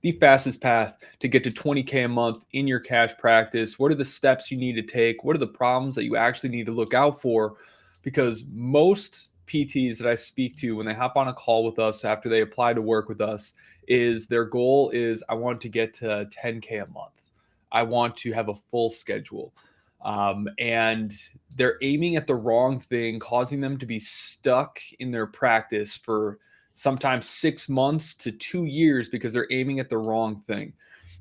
the fastest path to get to 20K a month in your cash practice. What are the steps you need to take? What are the problems that you actually need to look out for? Because most PTs that I speak to when they hop on a call with us after they apply to work with us is their goal is I want to get to 10K a month. I want to have a full schedule. And they're aiming at the wrong thing, causing them to be stuck in their practice for sometimes 6 months to 2 years because they're aiming at the wrong thing.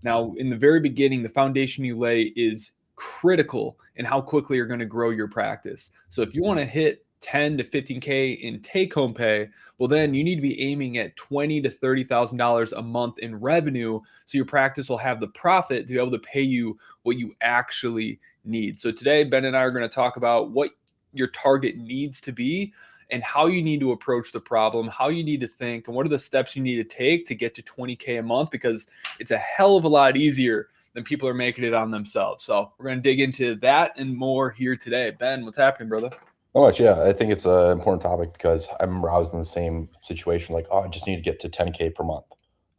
Now, in the very beginning, the foundation you lay is critical in how quickly you're going to grow your practice. So if you want to hit 10 to 15K in take home pay, well, then you need to be aiming at $20,000 to $30,000 a month in revenue. So your practice will have the profit to be able to pay you what you actually need. So today, Ben and I are going to talk about what your target needs to be and how you need to approach the problem, how you need to think, and what are the steps you need to take to get to 20K a month, because it's a hell of a lot easier than people are making it on themselves. So we're going to dig into that and more here today. Ben, what's happening, brother? Oh, much, yeah. I think it's an important topic because I remember I was in the same situation. Like, oh, I just need to get to 10K per month.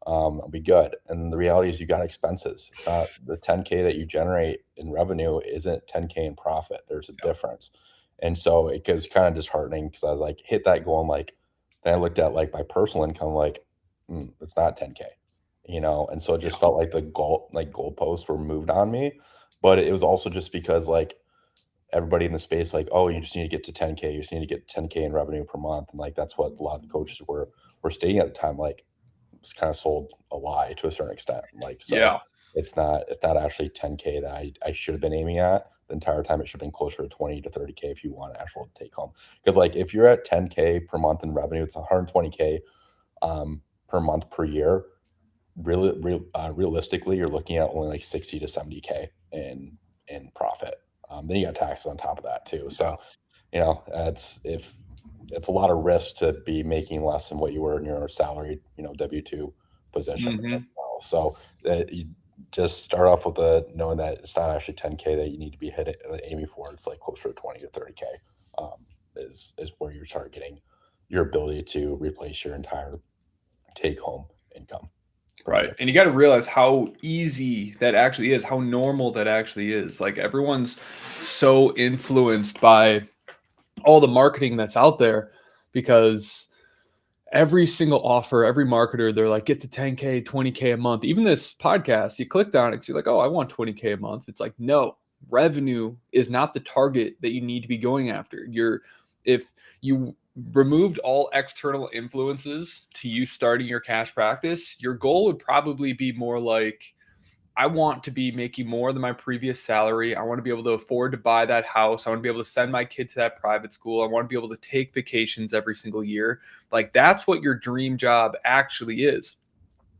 I'll be good. And the reality is, you got expenses. It's not the 10K that you generate in revenue isn't 10K in profit. There's a difference. And so it was kind of disheartening because I was like, hit that goal. I'm like, then I looked at like my personal income, like, it's not 10K, And so it just felt like the goalposts were moved on me. But it was also just because like everybody in the space, like, oh, you just need to get to 10K, you just need to get 10K in revenue per month. And like that's what a lot of the coaches were stating at the time. Like, it's kind of sold a lie to a certain extent. Like, so it's not actually 10K that I should have been aiming at the entire time. It should have been closer to 20 to 30K if you want actual take home. Because like if you're at 10K per month in revenue, it's 120K per month per year. Realistically, you're looking at only like 60 to 70K in profit. Then you got taxes on top of that too. So, it's a lot of risk to be making less than what you were in your salaried, W-2 position. Mm-hmm. So you just start off with knowing that it's not actually 10K that you need to be aiming for. It's like closer to 20 to 30K is where you start getting your ability to replace your entire take home income. Right. And you got to realize how easy that actually is, how normal that actually is. Like everyone's so influenced by all the marketing that's out there because every single offer, every marketer, they're like, get to 10K, 20K a month. Even this podcast, you clicked on it because you're like, oh, I want 20K a month. It's like, no, revenue is not the target that you need to be going after. If you removed all external influences to you starting your cash practice, your goal would probably be more like, I want to be making more than my previous salary. I want to be able to afford to buy that house. I want to be able to send my kid to that private school. I want to be able to take vacations every single year. Like that's what your dream job actually is.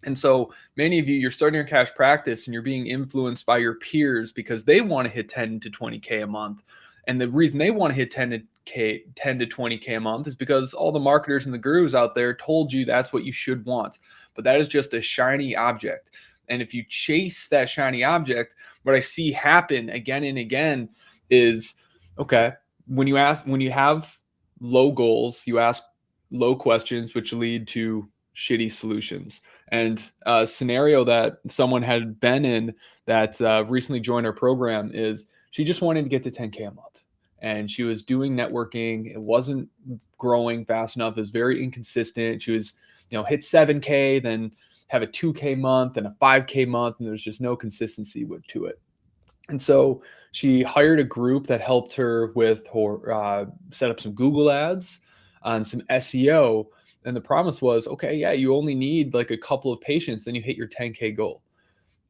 And so many of you, you're starting your cash practice and you're being influenced by your peers because they want to hit 10 to 20K a month. And the reason they want to hit 10 to 20K a month is because all the marketers and the gurus out there told you that's what you should want. But that is just a shiny object. And if you chase that shiny object, what I see happen again and again is, okay, when you have low goals, you ask low questions, which lead to shitty solutions. And a scenario that someone had been in that recently joined our program is she just wanted to get to 10K a month. And she was doing networking. It wasn't growing fast enough. It was very inconsistent. She was, hit 7K, then have a 2K month and a 5K month, and there's just no consistency to it. And so she hired a group that helped her with her set up some Google ads and some SEO. And the promise was, okay, yeah, you only need like a couple of patients, then you hit your 10K goal.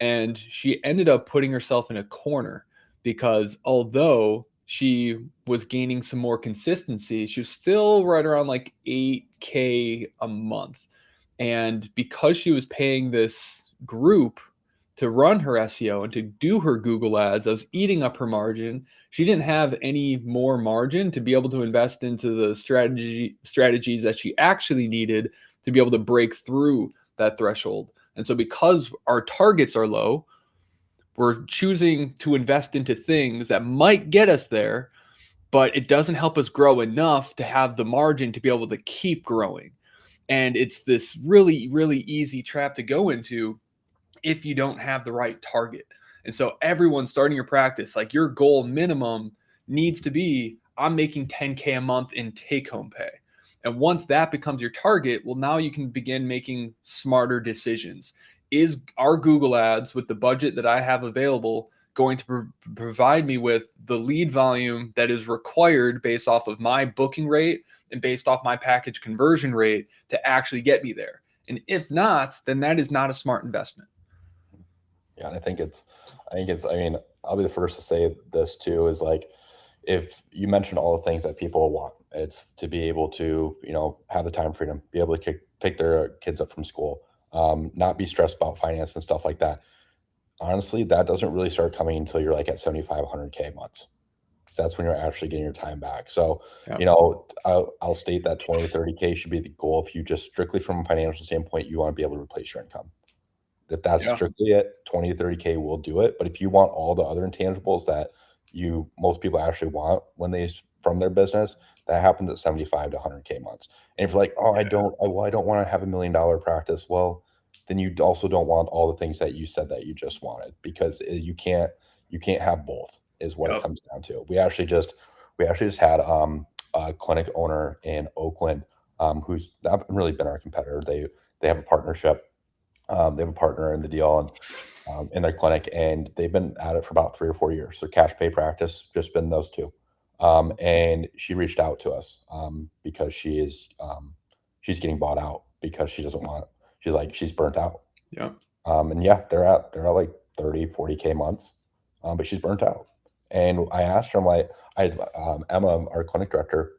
And she ended up putting herself in a corner because although she was gaining some more consistency, she was still right around like 8K a month. And because she was paying this group to run her SEO and to do her Google ads, I was eating up her margin. She didn't have any more margin to be able to invest into the strategies that she actually needed to be able to break through that threshold. And so because our targets are low, we're choosing to invest into things that might get us there, but it doesn't help us grow enough to have the margin to be able to keep growing. And it's this really, really easy trap to go into if you don't have the right target. And so everyone starting your practice, like your goal minimum needs to be, I'm making 10K a month in take home pay. And once that becomes your target, well, now you can begin making smarter decisions. Is our Google ads with the budget that I have available going to provide me with the lead volume that is required based off of my booking rate and based off my package conversion rate to actually get me there? And if not, then that is not a smart investment. Yeah, and I mean, I'll be the first to say this too, is like, if you mentioned all the things that people want, it's to be able to, have the time freedom, be able to pick their kids up from school, not be stressed about finance and stuff like that. Honestly, that doesn't really start coming until you're like at 75, 100K months. Because that's when you're actually getting your time back. So, Yeah. I'll state that 20 to 30K should be the goal. If you just strictly from a financial standpoint, you want to be able to replace your income. If that's Yeah. strictly it, 20 to 30K will do it. But if you want all the other intangibles that most people actually want when from their business, that happens at 75 to 100K months. And if you're like, oh, I don't want to have $1 million practice, well, then you also don't want all the things that you said that you just wanted, because you can't have both, is what it Yep. comes down to. We actually just had a clinic owner in Oakland, who's not really been our competitor. They have a partnership. They have a partner in the deal, and in their clinic, and they've been at it for about 3 or 4 years. So cash pay practice, just been those two. And she reached out to us because she's getting bought out because she doesn't want. She's burnt out. Yeah. And yeah, they're at like 30, 40K months, but she's burnt out. And I asked her, I'm like, Emma, our clinic director,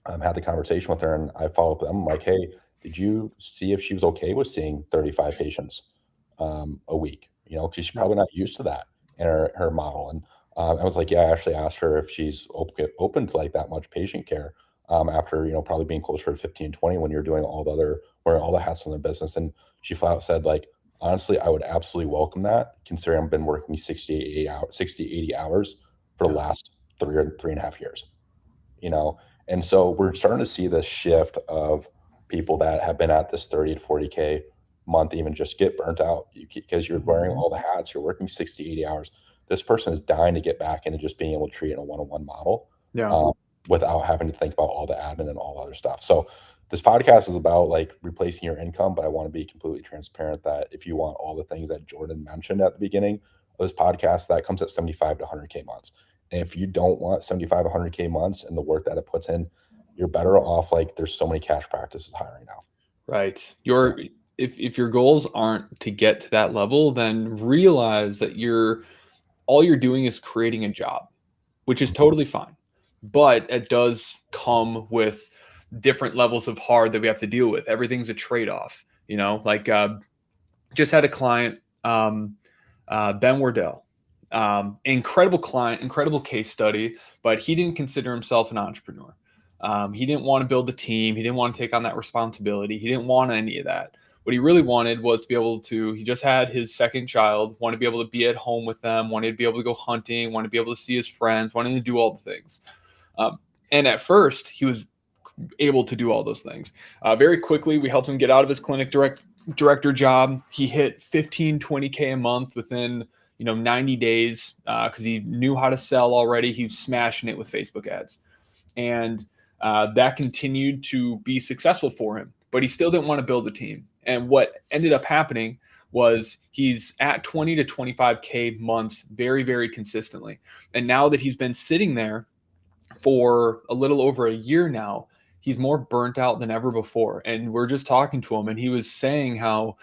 had the conversation with her, and I followed up with them. I'm like, hey, did you see if she was okay with seeing 35 patients a week? Because she's Yeah. probably not used to that in her model. And I was like, yeah, I actually asked her if she's open to like that much patient care after, probably being closer to 15, 20 when you're doing wearing all the hats in the business. And she flat out said, like, honestly, I would absolutely welcome that, considering I've been working 60, 80 hours for the Yeah. last 3.5 years. And so we're starting to see this shift of people that have been at this 30 to 40K month even just get burnt out, because you're wearing Mhm. all the hats, you're working 60, 80 hours. This person is dying to get back into just being able to treat in a one-on-one model, Yeah. um, without having to think about all the admin and all the other stuff. So this podcast is about like replacing your income, but I want to be completely transparent that if you want all the things that Jordan mentioned at the beginning of this podcast, that comes at 75 to 100K months. And if you don't want 75, 100K months and the work that it puts in, you're better off. Like, there's so many cash practices hiring now. Right. Yeah. If your goals aren't to get to that level, then realize that all you're doing is creating a job, which is Mhm. totally fine. But it does come with different levels of hard that we have to deal with. Everything's a trade-off, like just had a client, Ben Wardell, incredible client, incredible case study, but he didn't consider himself an entrepreneur. He didn't want to build a team. He didn't want to take on that responsibility. He didn't want any of that. What he really wanted was to be able to, he just had his second child, wanted to be able to be at home with them, wanted to be able to go hunting, wanted to be able to see his friends, wanted to do all the things. And at first, he was able to do all those things. Very quickly, we helped him get out of his clinic director job. He hit 15, 20K a month within 90 days because he knew how to sell already. He was smashing it with Facebook ads. And that continued to be successful for him. But he still didn't want to build a team. And what ended up happening was he's at 20 to 25K months very, very consistently. And now that he's been sitting there for a little over a year now, he's more burnt out than ever before. And we're just talking to him, and he was saying how,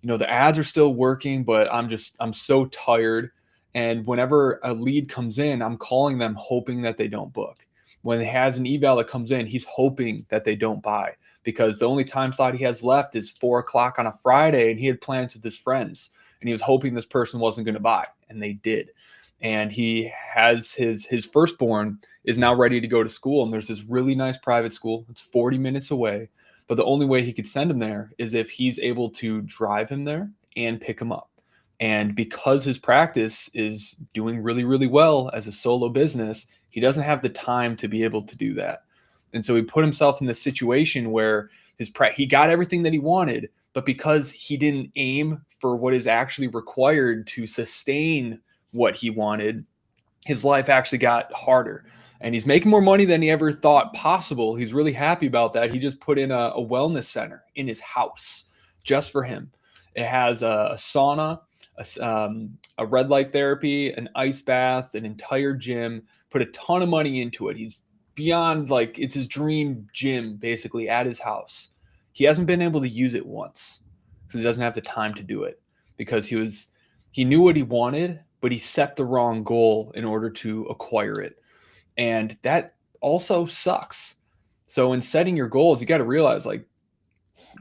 the ads are still working, but I'm so tired. And whenever a lead comes in, I'm calling them hoping that they don't book. When he has an eval that comes in, he's hoping that they don't buy, because the only time slot he has left is 4 o'clock on a Friday, and he had plans with his friends, and he was hoping this person wasn't going to buy, and they did. And he has his firstborn is now ready to go to school, and there's this really nice private school. It's 40 minutes away, but the only way he could send him there is if he's able to drive him there and pick him up. And because his practice is doing really, really well as a solo business, he doesn't have the time to be able to do that. And so he put himself in this situation where he got everything that he wanted, But because he didn't aim for what is actually required to sustain what he wanted, his life actually got harder. And he's making more money than he ever thought possible. He's really happy about that. He just put in a wellness center in his house just for him. It has a sauna, a red light therapy, an ice bath, an entire gym, put a ton of money into it. He's beyond, like, it's his dream gym basically at his house. He hasn't been able to use it once because he doesn't have the time to do it because he knew what he wanted, but he set the wrong goal in order to acquire it. And that also sucks. So in setting your goals, you got to realize, like,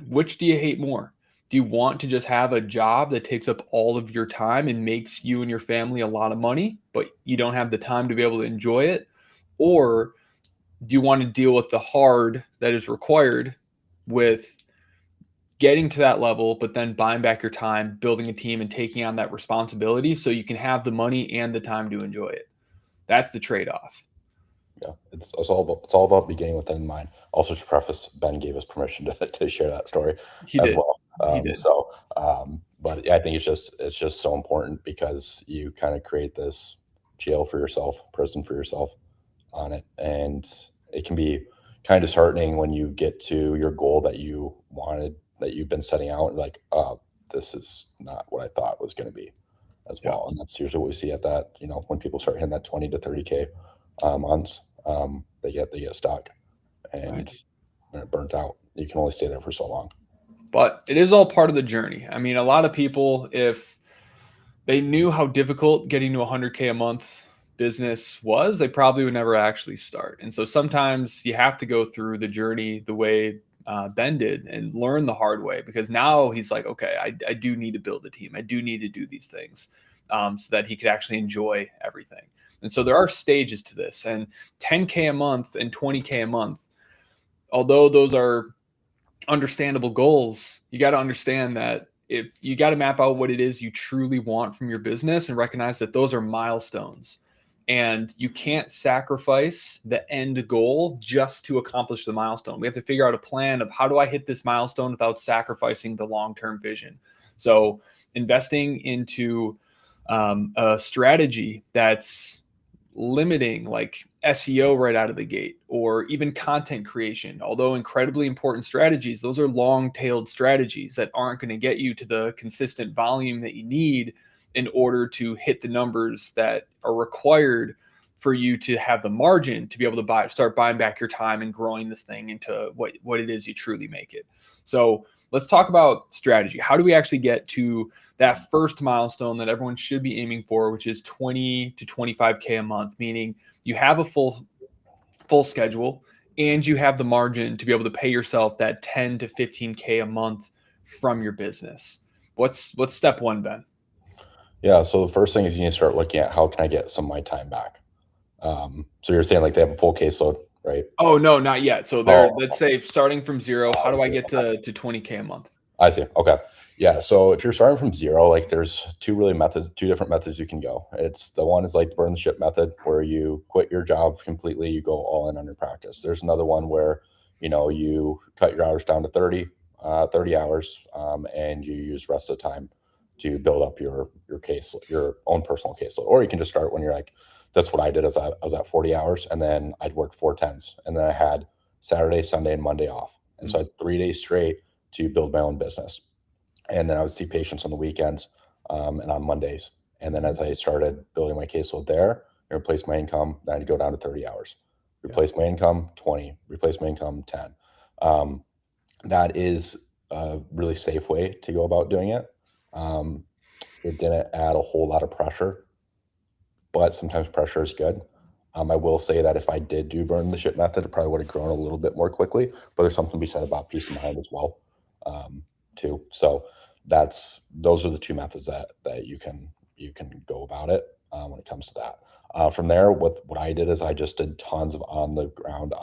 which do you hate more? Do you want to just have a job that takes up all of your time and makes you and your family a lot of money, but you don't have the time to be able to enjoy it? Or do you want to deal with the hard that is required with getting to that level, but then buying back your time, building a team, and taking on that responsibility so you can have the money and the time to enjoy it? That's the trade-off. Yeah, it's all about beginning with that in mind. Also, to preface, Ben gave us permission to share that story He as did. well. He did. But yeah, I think it's just so important because you kind of create this jail for yourself, prison for yourself on it, and it can be kind of disheartening when you get to your goal that you wanted, that you've been setting out, and like, oh, this is not what I thought was going to be as Yeah. well. And that's usually what we see at that, when people start hitting that 20 to 30K months, they get stuck and Right. they're burnt out. You can only stay there for so long. But it is all part of the journey. I mean, a lot of people, if they knew how difficult getting to 100K a month business was, they probably would never actually start. And so sometimes you have to go through the journey the way Ben did and learn the hard way, because now he's like, okay, I do need to build a team. I do need to do these things so that he could actually enjoy everything. And so there are stages to this, and 10K a month and 20K a month, although those are understandable goals, you got to understand that if you got to map out what it is you truly want from your business and recognize that those are milestones, and you can't sacrifice the end goal just to accomplish the milestone. We have to figure out a plan of, how do I hit this milestone without sacrificing the long-term vision? So investing into a strategy that's limiting, like SEO right out of the gate, or even content creation, although incredibly important strategies, those are long-tailed strategies that aren't going to get you to the consistent volume that you need in order to hit the numbers that are required for you to have the margin to be able to start buying back your time and growing this thing into what it is you truly make it. So let's talk about strategy. How do we actually get to that first milestone that everyone should be aiming for, which is 20 to 25K a month, meaning you have a full schedule and you have the margin to be able to pay yourself that 10 to 15K a month from your business? What's step one, Ben? Yeah. So the first thing is you need to start looking at, how can I get some of my time back? So you're saying like they have a full caseload, right? Oh, no, not yet. So Oh, let's say starting from zero, how I do I see. get to 20K a month? I see. Okay. Yeah. So if you're starting from zero, like there's two different methods you can go. It's the one is like the burn the ship method, where you quit your job completely, you go all in on your practice. There's another one where, you cut your hours down to 30 hours, and you use the rest of the time to build up your case, your own personal caseload. Or you can just start when you're like, that's what I did. I was at 40 hours, and then I'd work 4 10s, and then I had Saturday, Sunday, and Monday off. And so I had 3 days straight to build my own business. And then I would see patients on the weekends, and on Mondays. And then as I started building my caseload there, I replaced my income. Then I'd go down to 30 hours, replace my income 20, replace my income 10. That is a really safe way to go about doing it. Um, it didn't add a whole lot of pressure, but sometimes pressure is good. I will say that if I did do burn the ship method, it probably would have grown a little bit more quickly, but there's something to be said about peace of mind as well, too. So those are the two methods that you can go about it, when it comes to that. From there, what I did is I just did tons of on the ground,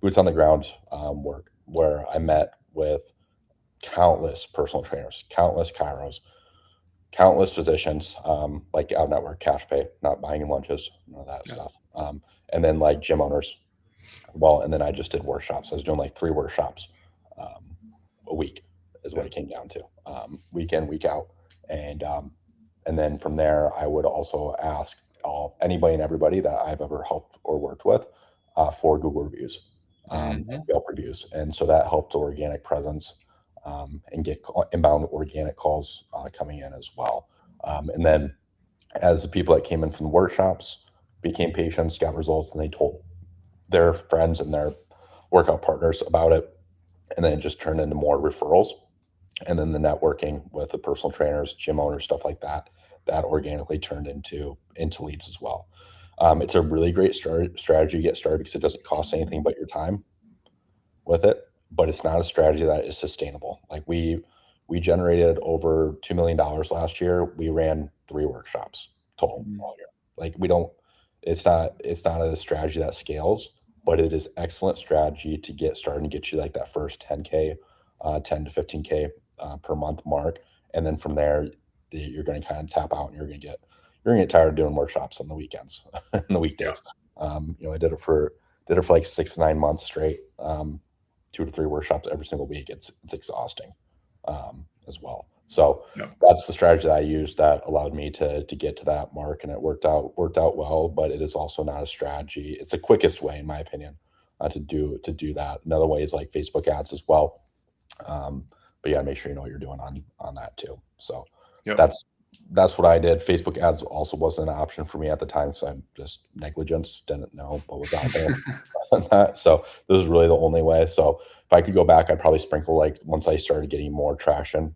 boots on the ground, work, where I met with countless personal trainers, countless chiros, countless physicians, like out network cash pay, not buying in lunches, none of that Yeah. stuff. And then like gym owners. Well, and then I just did workshops. I was doing like 3 workshops a week. is what it came down to, week in, week out. And then from there, I would also ask anybody and everybody that I've ever helped or worked with for Google reviews, Mhm. Yelp reviews. And so that helped organic presence, and get inbound organic calls coming in as well. And then as the people that came in from the workshops became patients, got results, and they told their friends and their workout partners about it, and then it just turned into more referrals, and then the networking with the personal trainers, gym owners, stuff like that, that organically turned into leads as well. It's a really great strategy to get started because it doesn't cost anything but your time with it, but it's not a strategy that is sustainable. Like we generated over $2 million last year. We ran 3 workshops total Mhm. all year. Like we don't. It's not a strategy that scales, but it is excellent strategy to get started and get you like that first 10K, 10 to 15K per month mark, and then from there you're going to kind of tap out, and you're going to get tired of doing workshops on the weekends and the Yeah. weekdays. I did it for like 6 to 9 months straight, 2 to 3 workshops every single week. It's exhausting, as well. So Yeah. that's the strategy that I used that allowed me to get to that mark, and it worked out well. But it is also not a strategy. It's the quickest way, in my opinion, to do that. Another way is like Facebook ads as well. But yeah, make sure you know what you're doing on that too. So Yep. that's that's what I did. Facebook ads also wasn't an option for me at the time because I'm just negligence, didn't know what was out there on that. So this was really the only way. So if I could go back, I'd probably sprinkle, like once I started getting more traction,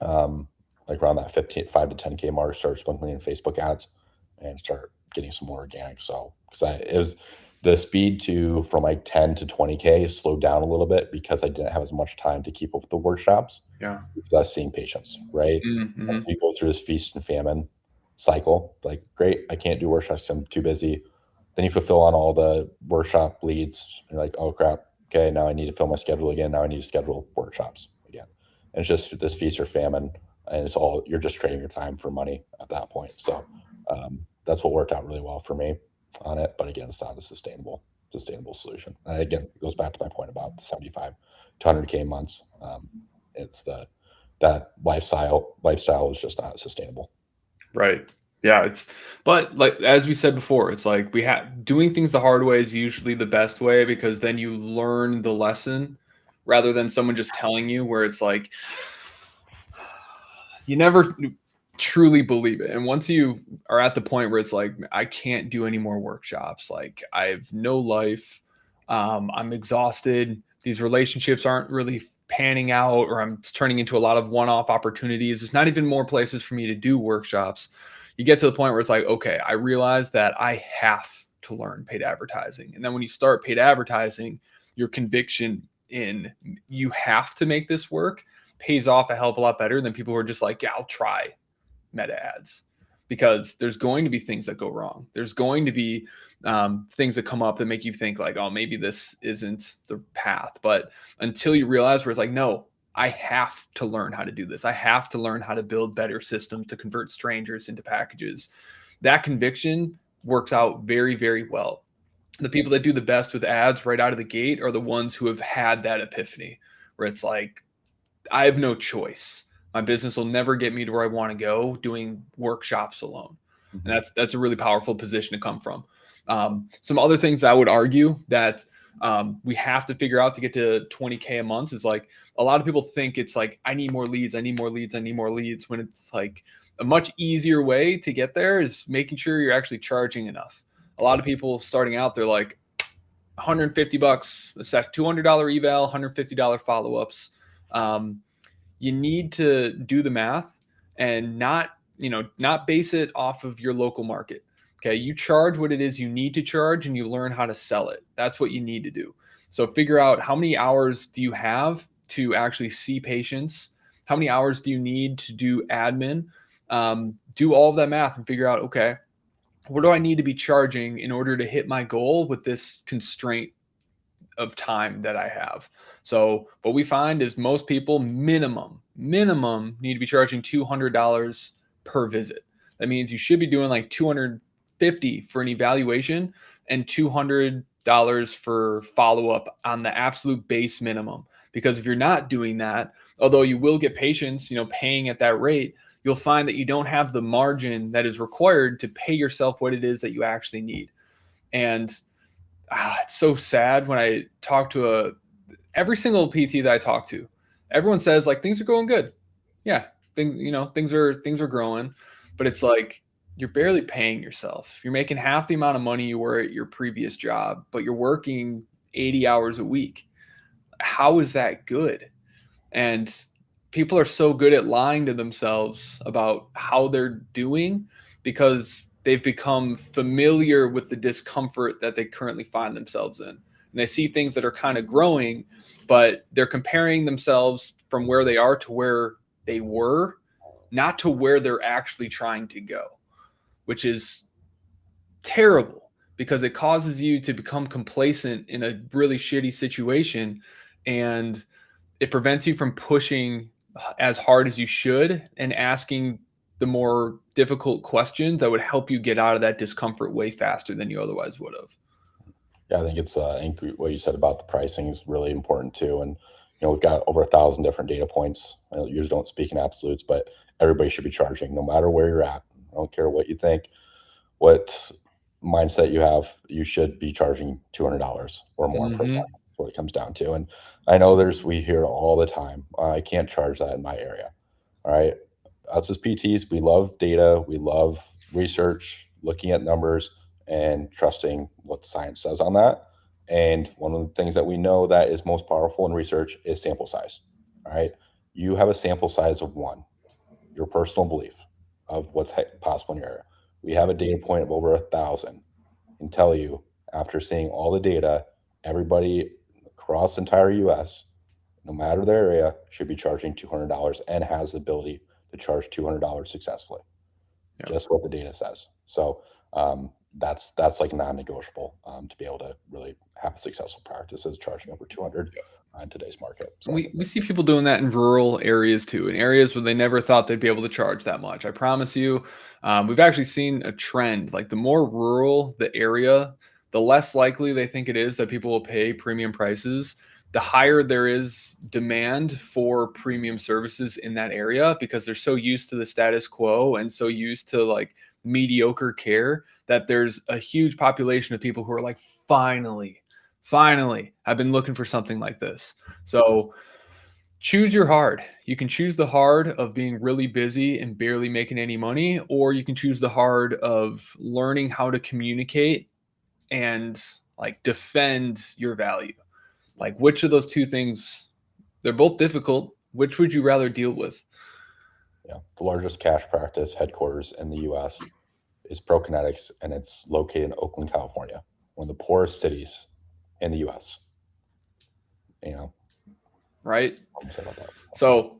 um, like around that 5 to 10K mark, start sprinkling in Facebook ads and start getting some more organic. So because it was the speed to from like 10 to 20K slowed down a little bit because I didn't have as much time to keep up with the workshops Yeah. because I was seeing patients, right? Once Mhm. you go through this feast and famine cycle, like, great, I can't do workshops, I'm too busy. Then you fulfill on all the workshop leads. You're like, oh crap, okay, now I need to fill my schedule again. Now I need to schedule workshops again. And it's just this feast or famine, and you're just trading your time for money at that point. So that's what worked out really well for me on it. But again, it's not a sustainable solution. And again, it goes back to my point about the 75 to 100K months. It's that lifestyle is just not sustainable. Right. Yeah, but like as we said before, it's like we have doing things the hard way is usually the best way because then you learn the lesson rather than someone just telling you where it's like you never truly believe it. And once you are at the point where it's like I can't do any more workshops, like I have no life, I'm exhausted, these relationships aren't really panning out, or I'm turning into a lot of one-off opportunities. There's not even more places for me to do workshops. You get to the point where it's like, okay, I realize that I have to learn paid advertising. And then when you start paid advertising, your conviction in you have to make this work pays off a hell of a lot better than people who are just like, yeah, I'll try meta ads, because there's going to be things that go wrong. There's going to be things that come up that make you think like, oh, maybe this isn't the path. But until you realize where it's like, no, I have to learn how to do this. I have to learn how to build better systems to convert strangers into packages. That conviction works out very, very well. The people that do the best with ads right out of the gate are the ones who have had that epiphany where it's like, I have no choice. My business will never get me to where I want to go doing workshops alone. And Mhm. that's a really powerful position to come from. Some other things that I would argue that we have to figure out to get to 20K a month is like a lot of people think it's like, I need more leads, I need more leads, I need more leads. When it's like a much easier way to get there is making sure you're actually charging enough. A lot Yep. of people starting out, they're like, $150 a set, $200 eval, $150 follow-ups. Um, you need to do the math and not base it off of your local market. Okay, you charge what it is you need to charge and you learn how to sell it. That's what you need to do. So figure out how many hours do you have to actually see patients, how many hours do you need to do admin. Do all of that math and figure out, okay, what do I need to be charging in order to hit my goal with this constraint of time that I have. So what we find is most people minimum need to be charging $200 per visit. That means you should be doing like 250 for an evaluation and $200 for follow up on the absolute base minimum. Because if you're not doing that, although you will get patients, paying at that rate, you'll find that you don't have the margin that is required to pay yourself what it is that you actually need. And it's so sad when I talk to every single PT that I talk to, everyone says like things are going good. Yeah, things are growing, but it's like you're barely paying yourself. You're making half the amount of money you were at your previous job, but you're working 80 hours a week. How is that good? And people are so good at lying to themselves about how they're doing because they've become familiar with the discomfort that they currently find themselves in. And they see things that are kind of growing, but they're comparing themselves from where they are to where they were, not to where they're actually trying to go, which is terrible because it causes you to become complacent in a really shitty situation, and it prevents you from pushing as hard as you should and asking the more difficult questions that would help you get out of that discomfort way faster than you otherwise would have. Yeah, I think I think what you said about the pricing is really important too. And we've got over 1,000 different data points. I usually don't speak in absolutes, but everybody should be charging, no matter where you're at. I don't care what you think, what mindset you have. You should be charging $200 or more per time. That's what it comes down to. And I know we hear all the time, I can't charge that in my area. All right, us as PTs, we love data, we love research, looking at numbers, and trusting what the science says on that. And one of the things that we know that is most powerful in research is sample size. All right. You have a sample size of one, your personal belief of what's possible in your area. We have a data point of over 1,000 and tell you, after seeing all the data, everybody across the entire US, no matter their area, should be charging $200 and has the ability to charge $200 successfully. Yep. Just what the data says. So that's like non-negotiable to be able to really have a successful practice is charging over 200 in today's market. So we see people doing that in rural areas too, in areas where they never thought they'd be able to charge that much. I promise you, we've actually seen a trend. Like the more rural the area, the less likely they think it is that people will pay premium prices. The higher there is demand for premium services in that area because they're so used to the status quo and so used to like mediocre care that there's a huge population of people who are like, finally, I've been looking for something like this. So choose your hard. You can choose the hard of being really busy and barely making any money, or you can choose the hard of learning how to communicate and like defend your value. Like which of those two things, they're both difficult. Which would you rather deal with? Yeah, the largest cash practice headquarters in the US is ProKinetics, and it's located in Oakland, California, one of the poorest cities in the US. Right? So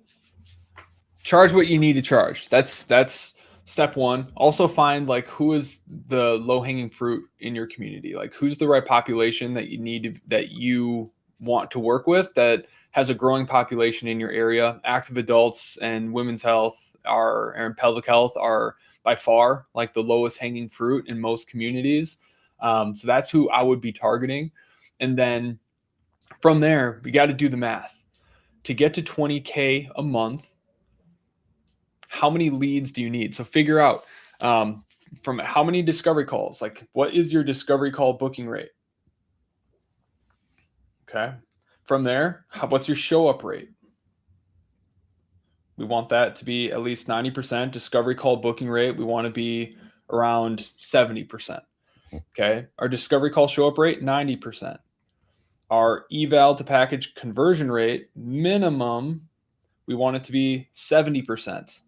charge what you need to charge. That's step one. Also find like who is the low-hanging fruit in your community. Like who's the right population that you want to work with that has a growing population in your area. Active adults and women's health and pelvic health are by far like the lowest hanging fruit in most communities. So that's who I would be targeting. And then from there, we got to do the math. To get to 20K a month, how many leads do you need? So figure out from how many discovery calls, like what is your discovery call booking rate? Okay. From there, what's your show up rate? We want that to be at least 90%. Discovery call booking rate, we want to be around 70%. Okay. Our discovery call show up rate, 90%. Our eval to package conversion rate, minimum, we want it to be 70%.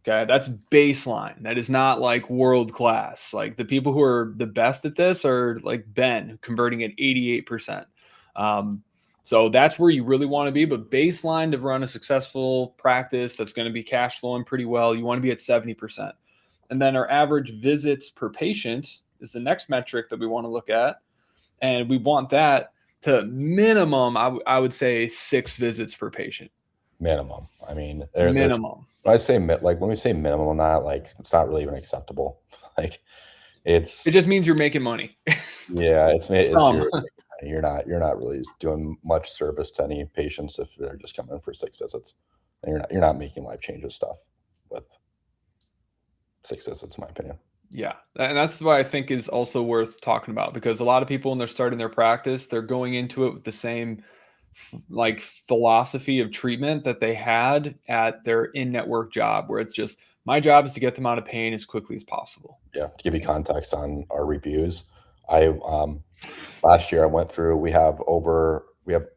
Okay. That's baseline. That is not like world class. Like the people who are the best at this are like Ben, converting at 88%. So that's where you really want to be. But baseline to run a successful practice that's going to be cash flowing pretty well, you want to be at 70%. And then our average visits per patient is the next metric that we want to look at. And we want that to minimum, I would say 6 visits per patient. Minimum. I mean, minimum. I say like when we say minimum, not like it's not really even acceptable. Like it just means you're making money. Yeah, you're not really doing much service to any patients if they're just coming in for 6 visits. And you're not making life changes stuff with 6 visits, in my opinion. Yeah. And that's why I think is also worth talking about, because a lot of people, when they're starting their practice, they're going into it with the same like philosophy of treatment that they had at their in-network job, where it's just, my job is to get them out of pain as quickly as possible. Yeah, to give you context on our reviews, I last year I went through. We have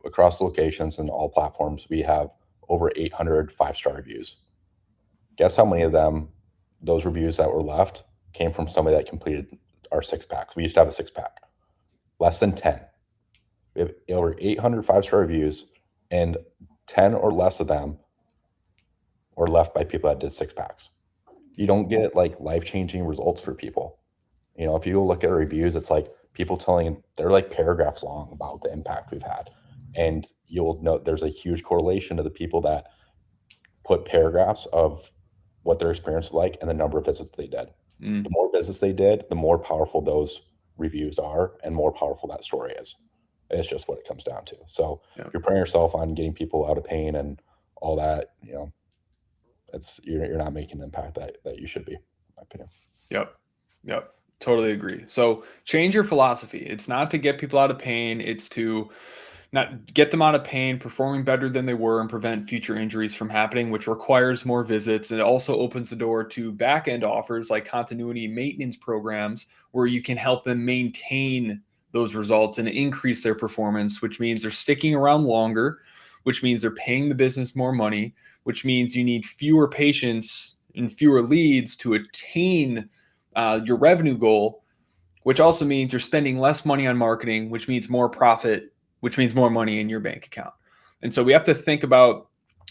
across locations and all platforms. We have over 800 5-star reviews. Guess how many of them, those reviews that were left, came from somebody that completed our 6-packs. We used to have a 6-pack. Less than 10. We have over 800 5-star reviews, and 10 or less of them were left by people that did 6-packs. You don't get like life-changing results for people. If you look at reviews, it's like people telling, they're like paragraphs long about the impact we've had. And you'll note there's a huge correlation to the people that put paragraphs of what their experience was like and the number of visits they did. The more visits they did, the more powerful those reviews are and more powerful that story is. It's just what it comes down to. So Yeah. if you're putting yourself on getting people out of pain and all that, you're not making the impact that you should be, in my opinion. Yep. Totally agree. So change your philosophy. It's not to get people out of pain. It's to not get them out of pain, performing better than they were, and prevent future injuries from happening, which requires more visits. And it also opens the door to back end offers like continuity maintenance programs, where you can help them maintain those results and increase their performance, which means they're sticking around longer, which means they're paying the business more money, which means you need fewer patients and fewer leads to attain your revenue goal, which also means you're spending less money on marketing, which means more profit, which means more money in your bank account. And so we have to think about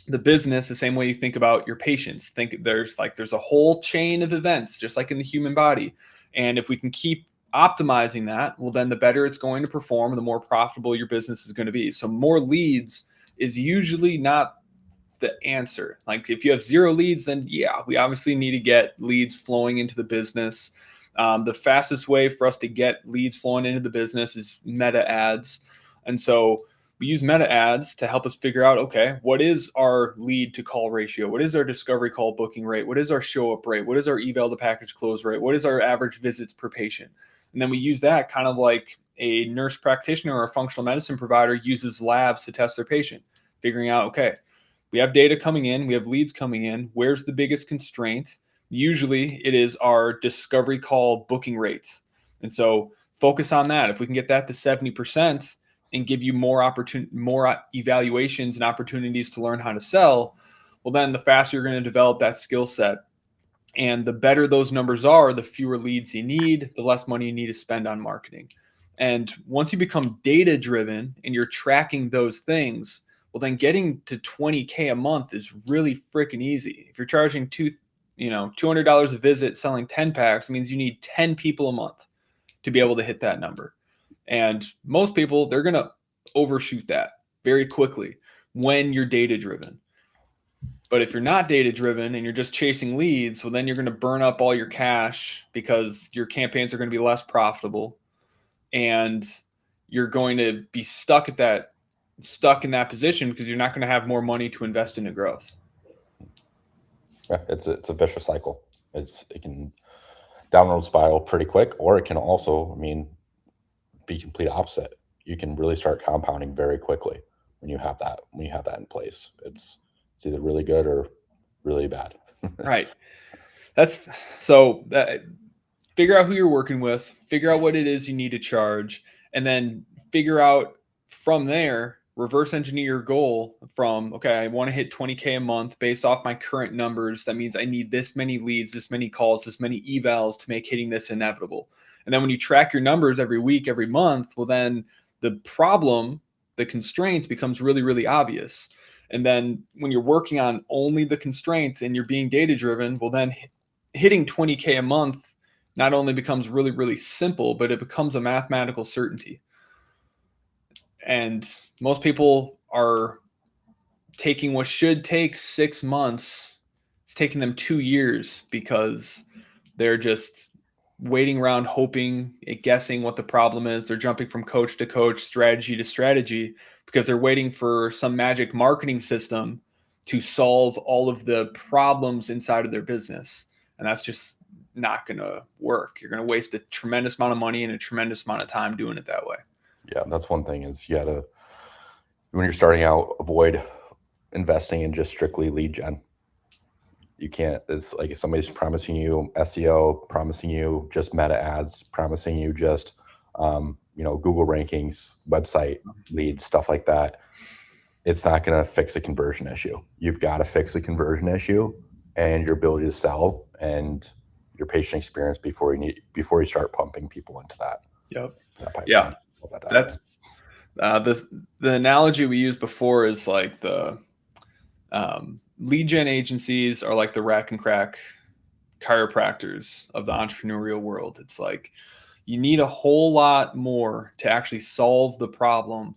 the business the same way you think about your patients. Think there's a whole chain of events, just like in the human body. And if we can keep optimizing that, well, then the better it's going to perform, the more profitable your business is going to be. So more leads is usually not the answer. Like if you have 0 leads, then yeah, we obviously need to get leads flowing into the business. The fastest way for us to get leads flowing into the business is meta ads. And so we use meta ads to help us figure out, okay, what is our lead to call ratio? What is our discovery call booking rate? What is our show up rate? What is our eval to package close rate? What is our average visits per patient? And then we use that kind of like a nurse practitioner or a functional medicine provider uses labs to test their patient, figuring out, okay, we have data coming in, we have leads coming in. Where's the biggest constraint? Usually it is our discovery call booking rates. And so focus on that. If we can get that to 70% and give you more evaluations and opportunities to learn how to sell, well, then the faster you're going to develop that skill set. And the better those numbers are, the fewer leads you need, the less money you need to spend on marketing. And once you become data driven and you're tracking those things, well, then getting to 20K a month is really freaking easy. If you're charging $200 a visit, selling 10 packs, it means you need 10 people a month to be able to hit that number. And most people, they're going to overshoot that very quickly when you're data driven. But if you're not data driven and you're just chasing leads, well, then you're going to burn up all your cash because your campaigns are going to be less profitable, and you're going to be stuck in that position because you're not going to have more money to invest into growth. Yeah, it's a vicious cycle. It can downward spiral pretty quick, or it can also, be complete opposite. You can really start compounding very quickly when you have that in place. It's either really good or really bad. Right. Figure out who you're working with, figure out what it is you need to charge, and then figure out from there, reverse engineer your goal from, okay, I want to hit 20K a month based off my current numbers. That means I need this many leads, this many calls, this many evals to make hitting this inevitable. And then when you track your numbers every week, every month, well, then the constraint becomes really, really obvious. And then when you're working on only the constraints and you're being data driven, well, then hitting 20K a month not only becomes really, really simple, but it becomes a mathematical certainty. And most people are taking what should take 6 months. It's taking them 2 years because they're just waiting around, hoping, guessing what the problem is. They're jumping from coach to coach, strategy to strategy, because they're waiting for some magic marketing system to solve all of the problems inside of their business. And that's just not going to work. You're going to waste a tremendous amount of money and a tremendous amount of time doing it that way. Yeah, that's one thing is you gotta, when you're starting out, avoid investing in just strictly lead gen. You can't, it's like if somebody's promising you SEO, promising you just meta ads, promising you just, Google rankings, website leads, stuff like that. It's not going to fix a conversion issue. You've got to fix a conversion issue and your ability to sell and your patient experience before you start pumping people into that. Yep. That pipeline. Yeah. That's the analogy we used before is like the lead gen agencies are like the rack and crack chiropractors of the entrepreneurial world. It's like you need a whole lot more to actually solve the problem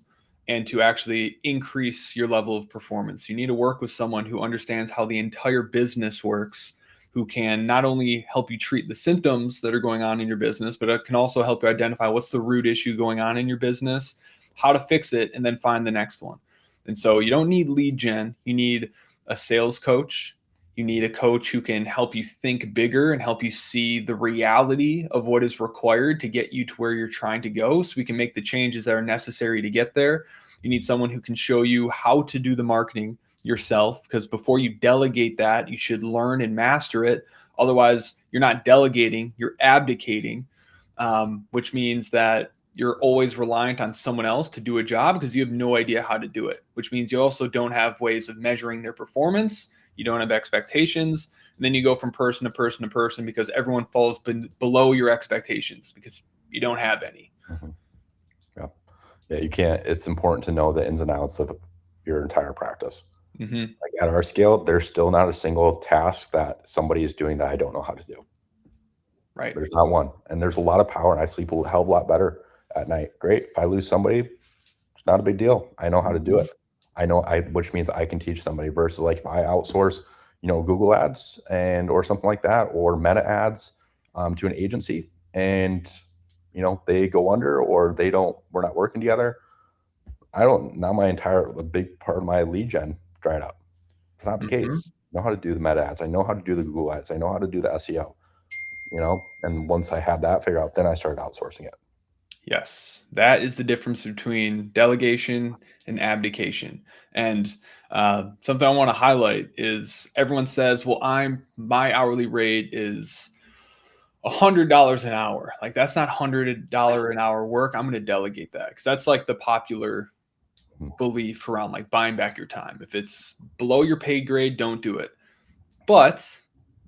and to actually increase your level of performance. You need to work with someone who understands how the entire business works, who can not only help you treat the symptoms that are going on in your business, but it can also help you identify what's the root issue going on in your business, how to fix it, and then find the next one. And so you don't need lead gen. You need a sales coach. You need a coach who can help you think bigger and help you see the reality of what is required to get you to where you're trying to go so we can make the changes that are necessary to get there. You need someone who can show you how to do the marketing yourself, because before you delegate that, you should learn and master it. Otherwise, you're not delegating, you're abdicating, which means that you're always reliant on someone else to do a job because you have no idea how to do it, which means you also don't have ways of measuring their performance. You don't have expectations. And then you go from person to person to person because everyone falls below your expectations because you don't have any. Mm-hmm. Yeah, you can't. It's important to know the ins and outs of your entire practice. Mm-hmm. Like at our scale, there's still not a single task that somebody is doing that I don't know how to do. Right. There's not one. And there's a lot of power, and I sleep a hell of a lot better at night. Great. If I lose somebody, it's not a big deal. I know how to do it. Which means I can teach somebody versus like if I outsource, Google ads or something like that, or meta ads to an agency and, they go under or we're not working together. A big part of my lead gen dried up. It's not the case. I know how to do the meta ads. I know how to do the Google ads. I know how to do the SEO, and once I had that figured out, then I started outsourcing it. Yes, that is the difference between delegation and abdication. And something I want to highlight is everyone says, well, my hourly rate is $100 an hour. Like that's not $100 an hour work. I'm going to delegate that because that's like the popular belief around like buying back your time. If it's below your pay grade, don't do it. But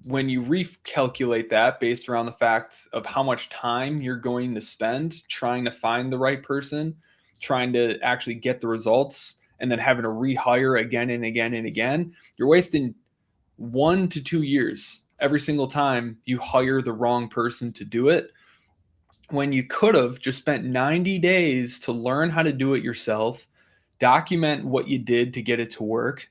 when you recalculate that based around the fact of how much time you're going to spend trying to find the right person, trying to actually get the results, and then having to rehire again and again and again, you're wasting 1 to 2 years every single time you hire the wrong person to do it, when you could have just spent 90 days to learn how to do it yourself, document what you did to get it to work,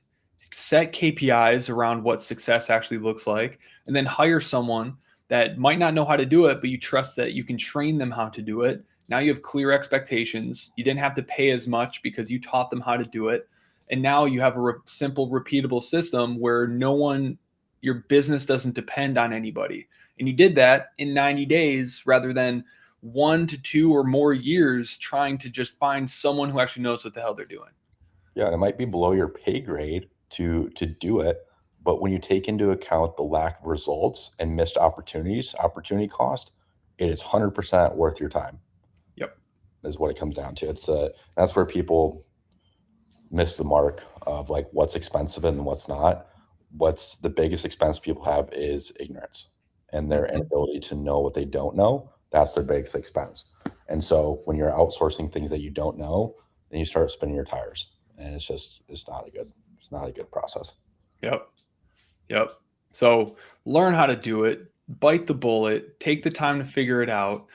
set KPIs around what success actually looks like, and then hire someone that might not know how to do it, but you trust that you can train them how to do it. Now you have clear expectations. You didn't have to pay as much because you taught them how to do it. And now you have a simple, repeatable system where your business doesn't depend on anybody. And you did that in 90 days rather than 1 to 2 or more years trying to just find someone who actually knows what the hell they're doing. Yeah, and it might be below your pay grade to do it, but when you take into account the lack of results and missed opportunity cost, it is 100% worth your time. Yep, is what it comes down to. It's that's where people miss the mark of like what's expensive and what's not. What's the biggest expense people have is ignorance and their inability to know what they don't know. That's their biggest expense. And so when you're outsourcing things that you don't know, then you start spinning your tires, and it's not a good process. Yep. So learn how to do it, bite the bullet, take the time to figure it out.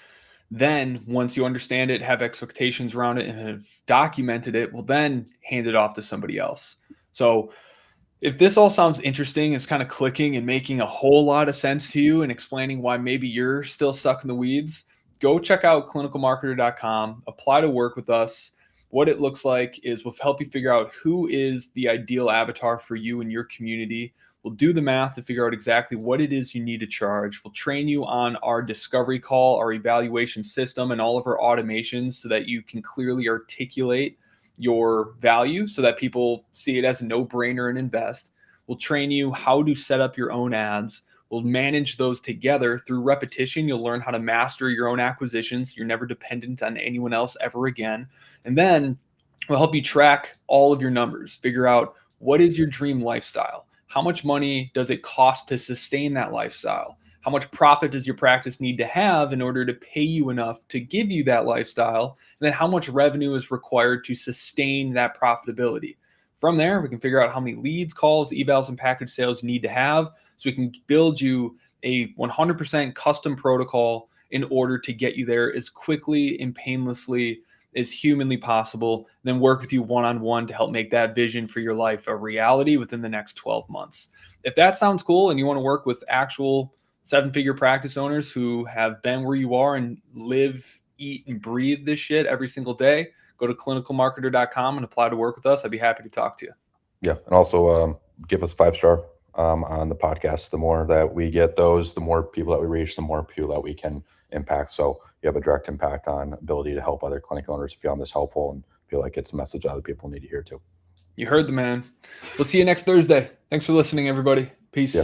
Then once you understand it, have expectations around it, and have documented it, well, then hand it off to somebody else. So if this all sounds interesting, it's kind of clicking and making a whole lot of sense to you and explaining why maybe you're still stuck in the weeds, go check out clinicalmarketer.com, apply to work with us. what it looks like is we'll help you figure out who is the ideal avatar for you and your community. We'll do the math to figure out exactly what it is you need to charge. We'll train you on our discovery call, our evaluation system, and all of our automations so that you can clearly articulate your value so that people see it as a no-brainer and invest. We'll train you how to set up your own ads. We'll manage those together through repetition. You'll learn how to master your own acquisitions. You're never dependent on anyone else ever again. And then we'll help you track all of your numbers, figure out what is your dream lifestyle. How much money does it cost to sustain that lifestyle? How much profit does your practice need to have in order to pay you enough to give you that lifestyle? And then how much revenue is required to sustain that profitability? From there, we can figure out how many leads, calls, evals, and package sales you need to have so we can build you a 100% custom protocol in order to get you there as quickly and painlessly as humanly possible, then work with you one-on-one to help make that vision for your life a reality within the next 12 months. If that sounds cool and you want to work with actual seven-figure practice owners who have been where you are and live, eat, and breathe this shit every single day, go to clinicalmarketer.com and apply to work with us. I'd be happy to talk to you. Yeah. And also give us a 5-star on the podcast. The more that we get those, the more people that we reach, the more people that we can impact. So you have a direct impact on ability to help other clinic owners if you found this helpful and feel like it's a message other people need to hear too. You heard the man. We'll see you next Thursday. Thanks for listening, everybody. Peace. Yeah.